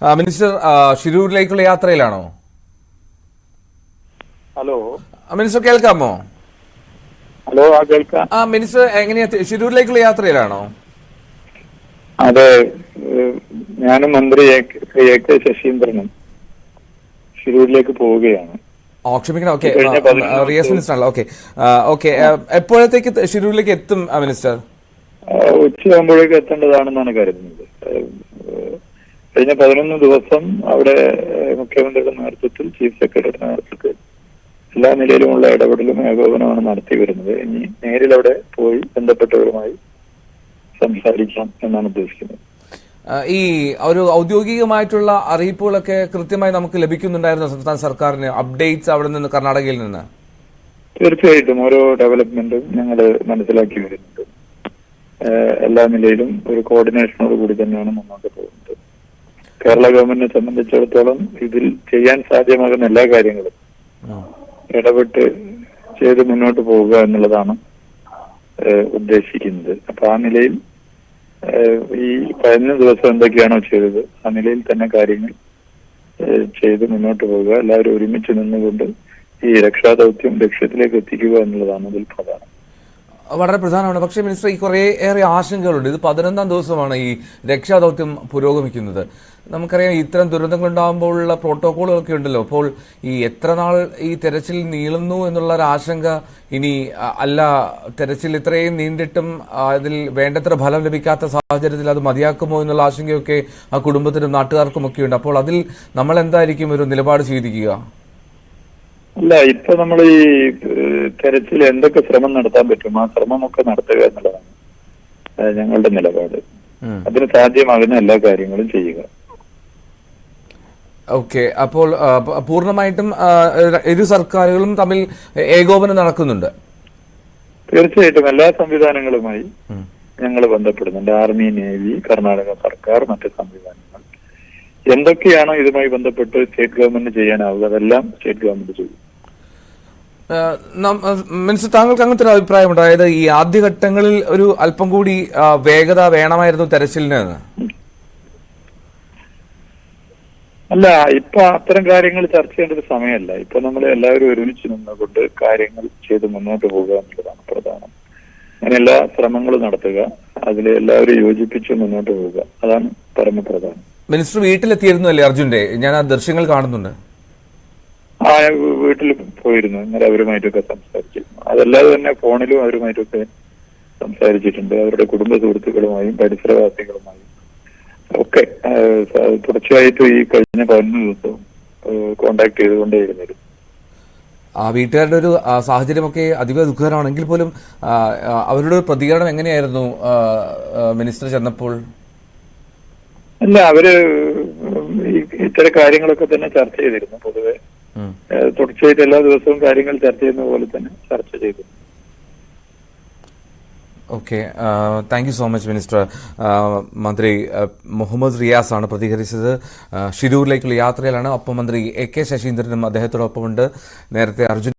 Minister ഷിരൂരിലേക്കുള്ള യാത്രയിലാണോ? Hello minister കേൾക്കാമോ? Hello കേൾക്കാം. Minister എങ്ങനെയാ ഷിരൂരിലേക്കുള്ള യാത്രയിലാണോ? അതെ, ഞാനും മന്ത്രി എ കെ ശശീന്ദ്രനും ഷിരൂരിലേക്ക് പോവുകയാണ്. ക്ഷമിക്കണം. ഓക്കെ, കഴിഞ്ഞ 15 റിയാസ് മിനിസ്റ്റർ ആണല്ലോ. ഓക്കെ. എപ്പോഴത്തേക്ക് ഷിരൂരിലേക്ക് എത്തും മിനിസ്റ്റർ? ഉച്ചയാകുമ്പോഴേക്ക് എത്തേണ്ടതാണെന്നാണ് കരുതുന്നത്. കഴിഞ്ഞ 11 ദിവസം അവിടെ മുഖ്യമന്ത്രിയുടെ നേതൃത്വത്തിൽ ചീഫ് സെക്രട്ടറിയുടെ നേതൃത്വത്തിൽ എല്ലാ നിലയിലുമുള്ള ഇടപെടലും ഏകോപനമാണ് നടത്തി വരുന്നത്. ഇനി നേരിൽ അവിടെ പോയി ബന്ധപ്പെട്ടവരുമായി സംസാരിക്കാം എന്നാണ് ഉദ്ദേശിക്കുന്നത്. ഈ ഒരു ഔദ്യോഗികമായിട്ടുള്ള അറിയിപ്പുകളൊക്കെ കൃത്യമായി നമുക്ക് ലഭിക്കുന്നുണ്ടായിരുന്നു സംസ്ഥാന സർക്കാരിന്, അപ്ഡേറ്റ്സ് അവിടെ നിന്ന്, കർണാടകയിൽ നിന്ന്? തീർച്ചയായിട്ടും ഓരോ ഡെവലപ്മെന്റും ഞങ്ങൾ മനസ്സിലാക്കി വരുന്നുണ്ട്. എല്ലാ നിലയിലും ഒരു കോർഡിനേഷനോട് കൂടി തന്നെയാണ് മുന്നോട്ട് പോകുന്നത്. കേരള ഗവൺമെന്റിനെ സംബന്ധിച്ചിടത്തോളം ഇതിൽ ചെയ്യാൻ സാധ്യമാകുന്ന എല്ലാ കാര്യങ്ങളും ഇടപെട്ട് ചെയ്ത് മുന്നോട്ട് പോവുക എന്നുള്ളതാണ് ഉദ്ദേശിക്കുന്നത്. അപ്പൊ ആ നിലയിൽ ഈ 15 ദിവസം എന്തൊക്കെയാണോ ചെയ്തത് ആ നിലയിൽ തന്നെ കാര്യങ്ങൾ ചെയ്ത് മുന്നോട്ട് പോവുക, എല്ലാവരും ഒരുമിച്ച് നിന്നുകൊണ്ട് ഈ രക്ഷാദൗത്യം ലക്ഷ്യത്തിലേക്ക് എത്തിക്കുക എന്നുള്ളതാണ് ഇതിൽ പ്രധാനം. വളരെ പ്രധാനമാണ്. പക്ഷേ മിനിസ്റ്റർ, ഈ കുറേയേറെ ആശങ്കകളുണ്ട്. ഇത് 11ാം ദിവസമാണ് ഈ രക്ഷാദൗത്യം പുരോഗമിക്കുന്നത്. നമുക്കറിയാം, ഇത്തരം ദുരന്തങ്ങൾ ഉണ്ടാകുമ്പോഴുള്ള പ്രോട്ടോകോളുകളൊക്കെ ഉണ്ടല്ലോ. അപ്പോൾ ഈ എത്ര നാൾ ഈ തെരച്ചിൽ നീളുന്നു എന്നുള്ള ഒരു ആശങ്ക, ഇനി അല്ല തെരച്ചിൽ ഇത്രയും നീണ്ടിട്ടും അതിൽ വേണ്ടത്ര ഫലം ലഭിക്കാത്ത സാഹചര്യത്തിൽ അത് മതിയാക്കുമോ എന്നുള്ള ആശങ്കയൊക്കെ ആ കുടുംബത്തിനും നാട്ടുകാർക്കും ഒക്കെ ഉണ്ട്. അപ്പോൾ അതിൽ നമ്മൾ എന്തായിരിക്കും ഒരു നിലപാട് സ്വീകരിക്കുക? അല്ല, ഇപ്പൊ നമ്മൾ ഈ തെരച്ചിൽ എന്തൊക്കെ ശ്രമം നടത്താൻ പറ്റും ആ ശ്രമമൊക്കെ നടത്തുക എന്നുള്ളതാണ് ഞങ്ങളുടെ നിലപാട്. അതിന് സാധ്യമാകുന്ന എല്ലാ കാര്യങ്ങളും ചെയ്യുക. ഓക്കെ. അപ്പോൾ പൂർണ്ണമായിട്ടും ഇരു സർക്കാരുകളും തമ്മിൽ ഏകോപനം നടക്കുന്നുണ്ട്? തീർച്ചയായിട്ടും എല്ലാ സംവിധാനങ്ങളുമായി ഞങ്ങൾ ബന്ധപ്പെടുന്നുണ്ട്. ആർമി, നേവി, കർണാടക സർക്കാർ, മറ്റ് സംവിധാനങ്ങൾ എന്തൊക്കെയാണോ ഇതുമായി ബന്ധപ്പെട്ട് സ്റ്റേറ്റ് ഗവൺമെന്റ് ചെയ്യാനാവുക അതെല്ലാം സ്റ്റേറ്റ് ഗവൺമെന്റ് ചെയ്യും. മിനിസ്റ്റർ, താങ്കൾക്ക് അങ്ങനത്തെ ഒരു അഭിപ്രായമുണ്ടോ? അതായത് ഈ ആദ്യഘട്ടങ്ങളിൽ ഒരു അല്പം കൂടി വേഗത വേണമായിരുന്നു തെരച്ചിലിന്? അല്ല, ഇപ്പൊ അത്തരം കാര്യങ്ങൾ ചർച്ച ചെയ്യേണ്ട ഒരു സമയമല്ല. ഇപ്പൊ നമ്മൾ എല്ലാവരും ഒരുമിച്ച് നിന്നുകൊണ്ട് കാര്യങ്ങൾ ചെയ്ത് മുന്നോട്ട് പോകുക എന്നുള്ളതാണ് പ്രധാനം. അങ്ങനെ എല്ലാ ശ്രമങ്ങളും നടത്തുക, അതിൽ എല്ലാവരും യോജിപ്പിച്ച് മുന്നോട്ട് പോവുക, അതാണ് പരമപ്രധാനം. മിനിസ്റ്റർ വീട്ടിലെത്തിയിരുന്നു അല്ലേ അർജുന്റെ? ഞാൻ ആ ദൃശ്യങ്ങൾ കാണുന്നുണ്ട്. വീട്ടിൽ പോയിരുന്നു, ഇന്നലെ അവരുമായിട്ടൊക്കെ സംസാരിച്ചിരുന്നു. അതല്ലാതെ തന്നെ ഫോണിലും അവരുമായിട്ടൊക്കെ സംസാരിച്ചിട്ടുണ്ട്. അവരുടെ കുടുംബ സുഹൃത്തുക്കളുമായും പരിസരവാസികളുമായും ഒക്കെ തുടർച്ചയായിട്ട് ഈ കഴിഞ്ഞ 15 ദിവസവും കോണ്ടാക്ട് ചെയ്തുകൊണ്ടേയിരുന്നിരുന്നു. ആ വീട്ടുകാരുടെ ഒരു സാഹചര്യമൊക്കെ അതീവ ദുഃഖകരമാണെങ്കിൽ പോലും അവരുടെ പ്രതികരണം എങ്ങനെയായിരുന്നു മിനിസ്റ്റർ ചെന്നപ്പോൾ? അല്ല, അവര് ഇത്തരം കാര്യങ്ങളൊക്കെ തന്നെ ചർച്ച ചെയ്തിരുന്നു. പൊതുവെ തുടർച്ചയായിട്ട് എല്ലാ ദിവസവും കാര്യങ്ങൾ ചർച്ച ചെയ്യുന്ന പോലെ തന്നെ ചർച്ച ചെയ്തു. Okay, thank you so much minister. മന്ത്രി മുഹമ്മദ് റിയാസ് ആണ് പ്രതികരിച്ചത്. ഷിരൂരിലേക്കുള്ള യാത്രയിലാണ്. ഒപ്പം മന്ത്രി എ കെ ശശീന്ദ്രനും അദ്ദേഹത്തോടൊപ്പമുണ്ട്. നേരത്തെ അർജുൻ